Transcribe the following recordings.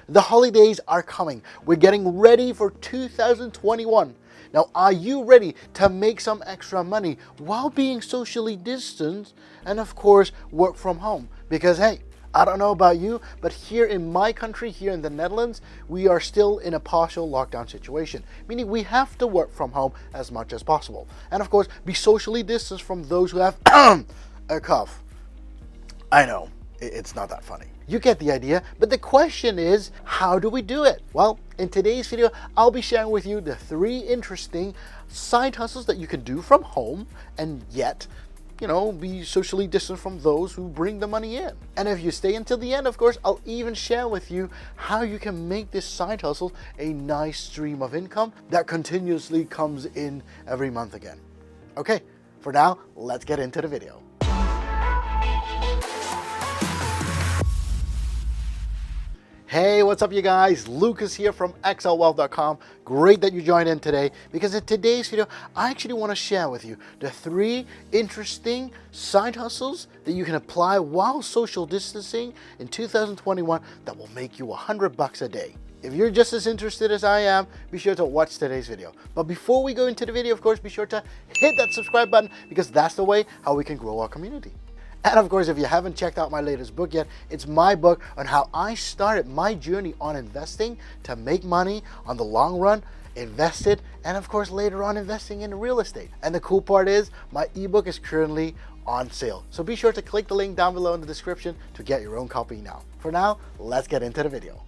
the holidays are coming. We're getting ready for 2021. Now, are you ready to make some extra money while being socially distanced and, of course, work from home? Because, hey, I don't know about you, but here in my country, here in the Netherlands, we are still in a partial lockdown situation, meaning we have to work from home as much as possible. And, of course, be socially distanced from those who have a cough. I know, it's not that funny. You get the idea, but the question is, how do we do it? Well, in today's video, I'll be sharing with you the 3 interesting side hustles that you can do from home and yet, be socially distant from those who bring the money in. And if you stay until the end, of course, I'll even share with you how you can make this side hustle a nice stream of income that continuously comes in every month again. Okay, for now, let's get into the video. Hey, what's up you guys? Lukas here from xlwealth.com. Great that you joined in today, because in today's video, I actually want to share with you the 3 interesting side hustles that you can apply while social distancing in 2021 that will make you $100 a day. If you're just as interested as I am, be sure to watch today's video. But before we go into the video, of course, be sure to hit that subscribe button, because that's the way how we can grow our community. And of course, if you haven't checked out my latest book yet, it's my book on how I started my journey on investing to make money on the long run, invested, and of course later on investing in real estate. And the cool part is my ebook is currently on sale. So be sure to click the link down below in the description to get your own copy now. For now, let's get into the video.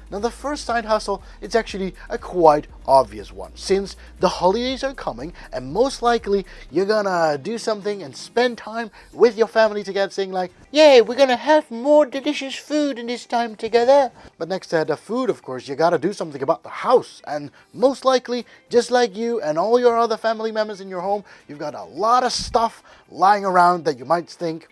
Now the first side hustle, it's actually a quite obvious one, since the holidays are coming and most likely you're gonna do something and spend time with your family together, saying like, yay, we're gonna have more delicious food in this time together. But next to the food, of course, you gotta do something about the house, and most likely, just like you and all your other family members in your home, you've got a lot of stuff lying around that you might think,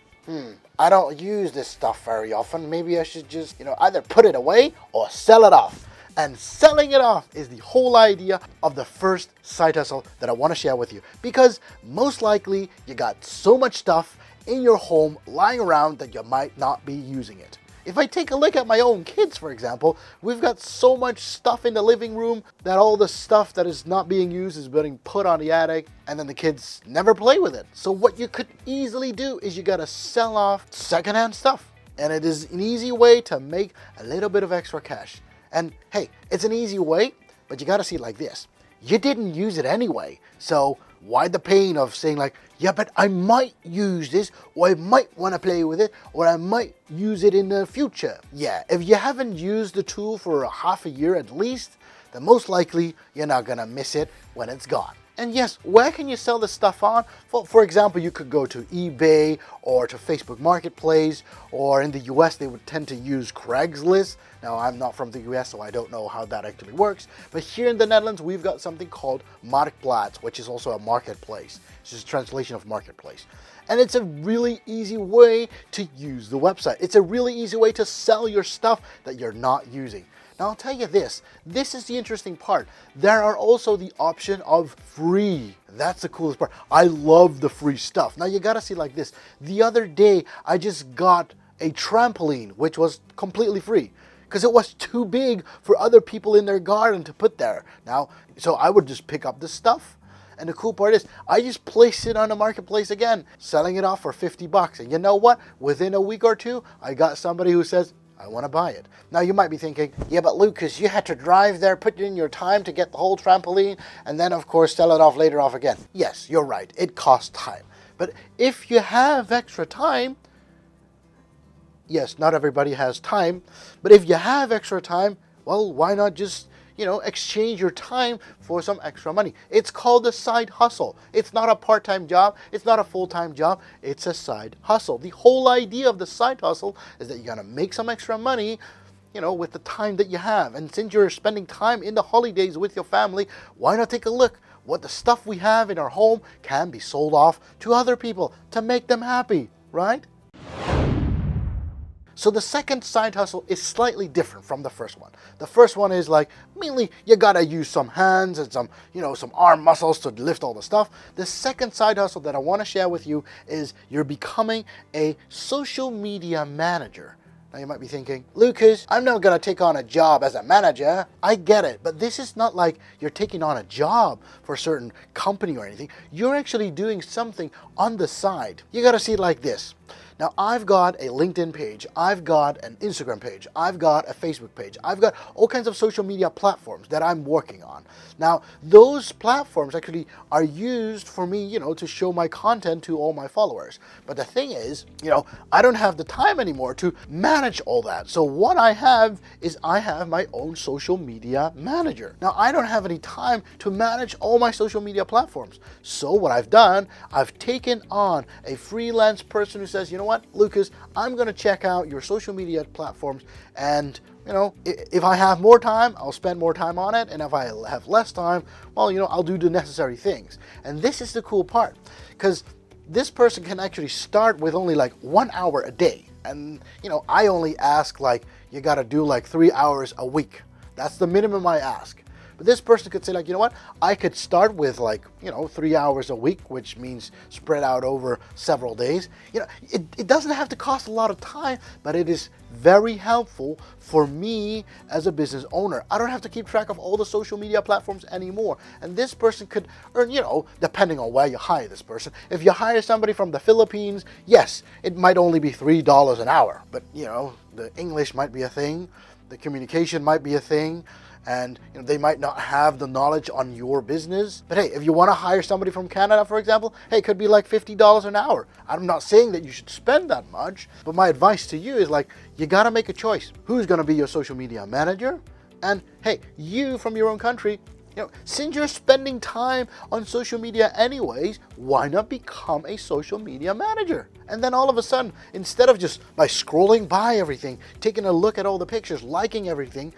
I don't use this stuff very often. Maybe I should just, either put it away or sell it off. And selling it off is the whole idea of the first side hustle that I want to share with you. Because most likely you got so much stuff in your home lying around that you might not be using it. If I take a look at my own kids, for example, we've got so much stuff in the living room that all the stuff that is not being used is being put on the attic, and then the kids never play with it. So what you could easily do is you gotta sell off secondhand stuff. And it is an easy way to make a little bit of extra cash. And hey, it's an easy way, but you gotta see it like this. You didn't use it anyway, so why the pain of saying like, yeah, but I might use this, or I might want to play with it, or I might use it in the future. Yeah, if you haven't used the tool for a half a year at least, then most likely you're not gonna miss it when it's gone. And yes, where can you sell this stuff on? For example, you could go to eBay or to Facebook Marketplace, or in the US, they would tend to use Craigslist. Now, I'm not from the US, so I don't know how that actually works. But here in the Netherlands, we've got something called Marktplaats, which is also a marketplace. It's just a translation of marketplace. And it's a really easy way to use the website. It's a really easy way to sell your stuff that you're not using. Now, I'll tell you this is the interesting part. There are also the option of free. That's the coolest part. I love the free stuff. Now, you gotta see like this. The other day, I just got a trampoline, which was completely free, because it was too big for other people in their garden to put there. Now, so I would just pick up this stuff. And the cool part is, I just placed it on the marketplace again, selling it off for $50. And you know what? Within a week or two, I got somebody who says, I want to buy it. Now you might be thinking, yeah, but Lucas, you had to drive there, put in your time to get the whole trampoline, and then of course sell it off later off again. Yes, you're right, it costs time. But if you have extra time, yes, not everybody has time, but if you have extra time, well, why not just, exchange your time for some extra money? It's called a side hustle. It's not a part-time job. It's not a full-time job. It's a side hustle. The whole idea of the side hustle is that you're going to make some extra money, with the time that you have. And since you're spending time in the holidays with your family, why not take a look what the stuff we have in our home can be sold off to other people to make them happy, right? So the second side hustle is slightly different from the first one. The first one is like, mainly you gotta use some hands and some, some arm muscles to lift all the stuff. The second side hustle that I wanna share with you is you're becoming a social media manager. Now you might be thinking, Lucas, I'm not going to take on a job as a manager. I get it, but this is not like you're taking on a job for a certain company or anything. You're actually doing something on the side. You got to see it like this. Now, I've got a LinkedIn page, I've got an Instagram page, I've got a Facebook page, I've got all kinds of social media platforms that I'm working on. Now, those platforms actually are used for me, to show my content to all my followers. But the thing is, I don't have the time anymore to manage all that. So what I have is I have my own social media manager. Now, I don't have any time to manage all my social media platforms. So what I've done, I've taken on a freelance person who says, you know what, Lucas, I'm going to check out your social media platforms, and if I have more time, I'll spend more time on it, and if I have less time, well, I'll do the necessary things. And this is the cool part, because this person can actually start with only like 1 hour a day, and I only ask you got to do 3 hours a week. That's the minimum I ask. But this person could say you know what, I could start with 3 hours a week, which means spread out over several days. It doesn't have to cost a lot of time, but it is very helpful for me as a business owner. I don't have to keep track of all the social media platforms anymore. And this person could earn, depending on where you hire this person. If you hire somebody from the Philippines, yes, it might only be $3 an hour, but the English might be a thing, the communication might be a thing, and they might not have the knowledge on your business. But hey, if you want to hire somebody from Canada, for example, hey, it could be $50 an hour. I'm not saying that you should spend that much, but my advice to you is you got to make a choice. Who's going to be your social media manager? And hey, you from your own country, since you're spending time on social media anyways, why not become a social media manager? And then all of a sudden, instead of just by scrolling by everything, taking a look at all the pictures, liking everything,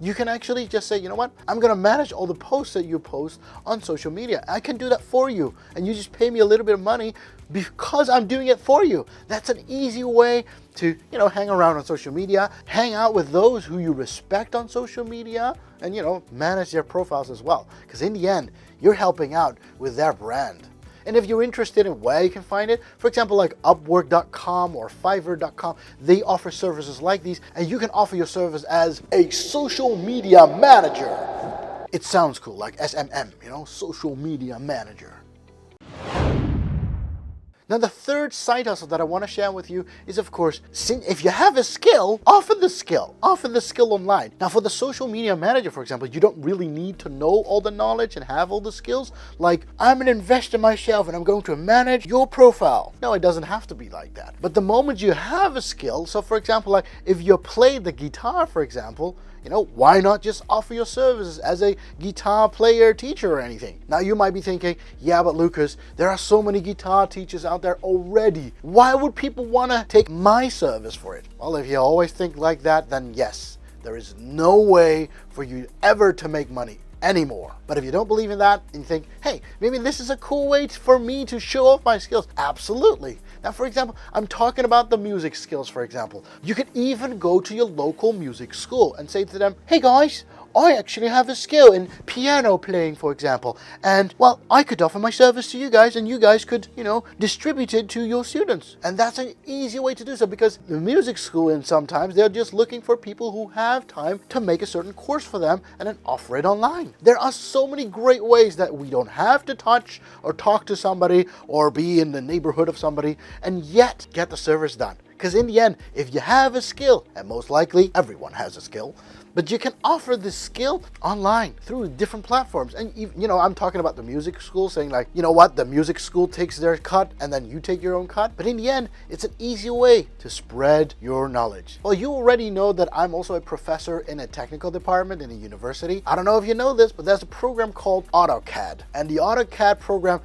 you can actually just say, you know what, I'm going to manage all the posts that you post on social media. I can do that for you. And you just pay me a little bit of money because I'm doing it for you. That's an easy way to, hang around on social media, hang out with those who you respect on social media, and, manage their profiles as well. Because in the end, you're helping out with their brand. And if you're interested in where you can find it, for example, like Upwork.com or Fiverr.com, they offer services like these, and you can offer your service as a social media manager. It sounds cool, like SMM, social media manager. Now, the third side hustle that I want to share with you is, of course, if you have a skill, offer the skill online. Now, for the social media manager, for example, you don't really need to know all the knowledge and have all the skills. Like, I'm an investor myself and I'm going to manage your profile. No, it doesn't have to be like that. But the moment you have a skill, so for example, like if you play the guitar, for example, why not just offer your services as a guitar player, teacher, or anything? Now, you might be thinking, yeah, but Lucas, there are so many guitar teachers out there already. Why would people want to take my service for it? Well, if you always think like that, then yes, there is no way for you ever to make money anymore. But if you don't believe in that and you think, hey, maybe this is a cool way for me to show off my skills, absolutely. Now, for example, I'm talking about the music skills, for example. You could even go to your local music school and say to them, hey guys, I actually have a skill in piano playing, for example. And, well, I could offer my service to you guys and you guys could, distribute it to your students. And that's an easy way to do so, because the music school, and sometimes they're just looking for people who have time to make a certain course for them and then offer it online. There are so many great ways that we don't have to touch or talk to somebody or be in the neighborhood of somebody and yet get the service done. Because in the end, if you have a skill, and most likely everyone has a skill, but you can offer this skill online through different platforms. And I'm talking about the music school saying the music school takes their cut and then you take your own cut. But in the end, it's an easy way to spread your knowledge. Well, you already know that I'm also a professor in a technical department in a university. I don't know if you know this, but there's a program called AutoCAD. And the AutoCAD program,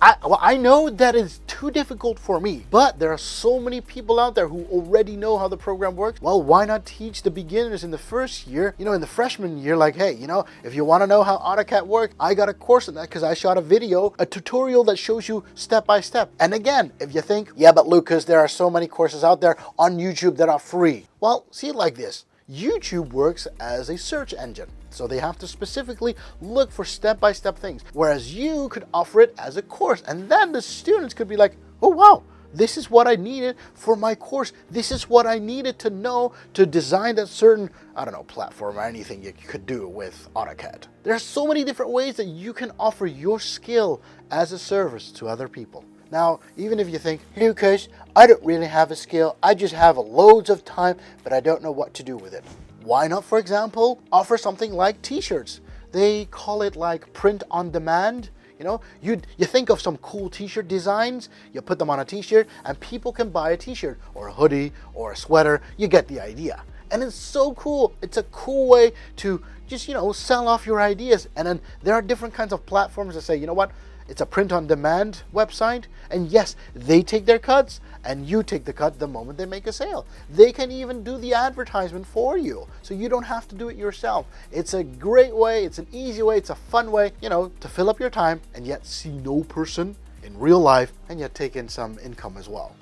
I know that it's too difficult for me, but there are so many people out there who already know how the program works. Well, why not teach the beginners in the first year, in the freshman year, hey, if you want to know how AutoCAD works, I got a course in that because I shot a tutorial that shows you step by step. And again, if you think, yeah, but Lucas, there are so many courses out there on YouTube that are free. Well, see it like this. YouTube works as a search engine. So they have to specifically look for step-by-step things. Whereas you could offer it as a course. And then the students could be like, oh, wow, this is what I needed for my course. This is what I needed to know to design that certain, I don't know, platform or anything you could do with AutoCAD. There are so many different ways that you can offer your skill as a service to other people. Now, even if you think, Lucas, I don't really have a skill, I just have loads of time, but I don't know what to do with it. Why not, for example, offer something like t-shirts? They call it like print on demand. You know, you think of some cool t-shirt designs, you put them on a t-shirt, and people can buy a t-shirt or a hoodie or a sweater. You get the idea. And it's so cool. It's a cool way to just, sell off your ideas. And then there are different kinds of platforms that say, you know what? It's a print-on-demand website, and yes, they take their cuts, and you take the cut the moment they make a sale. They can even do the advertisement for you, so you don't have to do it yourself. It's a great way, it's an easy way, it's a fun way, to fill up your time, and yet see no person in real life, and yet take in some income as well.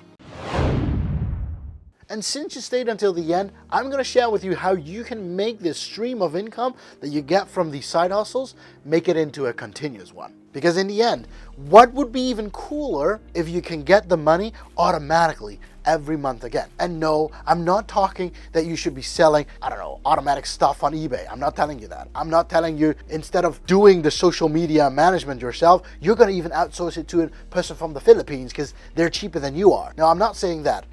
And since you stayed until the end, I'm going to share with you how you can make this stream of income that you get from these side hustles, make it into a continuous one. Because in the end, what would be even cooler if you can get the money automatically every month again? And no, I'm not talking that you should be selling, automatic stuff on eBay. I'm not telling you that. I'm not telling you instead of doing the social media management yourself, you're going to even outsource it to a person from the Philippines because they're cheaper than you are. No, I'm not saying that.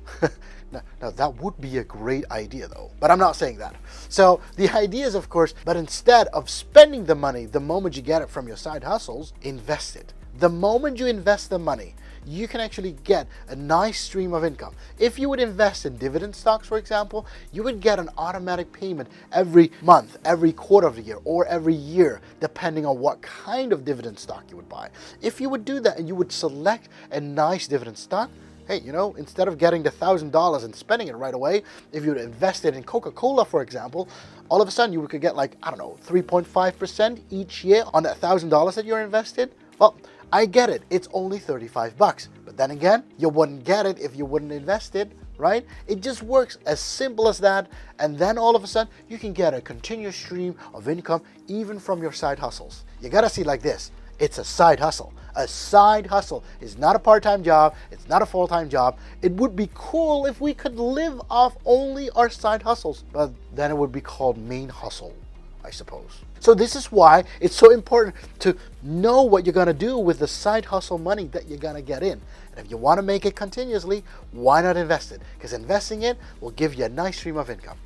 Now, that would be a great idea though, but I'm not saying that. So the idea is, of course, but instead of spending the money the moment you get it from your side hustles, invest it. The moment you invest the money, you can actually get a nice stream of income. If you would invest in dividend stocks, for example, you would get an automatic payment every month, every quarter of the year, or every year, depending on what kind of dividend stock you would buy. If you would do that and you would select a nice dividend stock, hey, instead of getting the $1,000 and spending it right away, if you invested in Coca-Cola, for example, all of a sudden you could get 3.5% each year on that $1,000 that you're invested. Well, I get it. It's only $35. But then again, you wouldn't get it if you wouldn't invest it, right? It just works as simple as that. And then all of a sudden, you can get a continuous stream of income even from your side hustles. You got to see it like this. It's a side hustle. A side hustle is not a part-time job. It's not a full-time job. It would be cool if we could live off only our side hustles, but then it would be called main hustle, I suppose. So this is why it's so important to know what you're going to do with the side hustle money that you're going to get in. And if you want to make it continuously, why not invest it? Because investing it will give you a nice stream of income.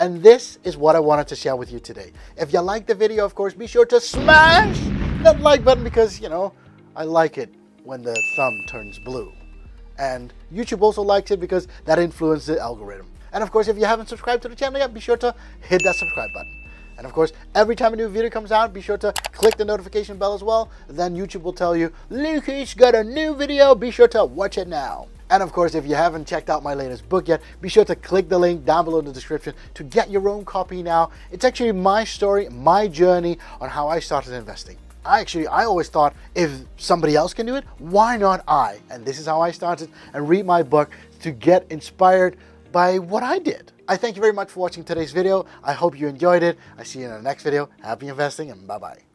And this is what I wanted to share with you today. If you liked the video, of course, be sure to smash that like button because, I like it when the thumb turns blue. And YouTube also likes it because that influences the algorithm. And of course, if you haven't subscribed to the channel yet, be sure to hit that subscribe button. And of course, every time a new video comes out, be sure to click the notification bell as well. Then YouTube will tell you, Lucas got a new video, be sure to watch it now. And of course, if you haven't checked out my latest book yet, be sure to click the link down below in the description to get your own copy now. It's actually my story, my journey on how I started investing. I always thought if somebody else can do it, why not I? And this is how I started, and read my book to get inspired by what I did. I thank you very much for watching today's video. I hope you enjoyed it. I see you in the next video. Happy investing and bye-bye.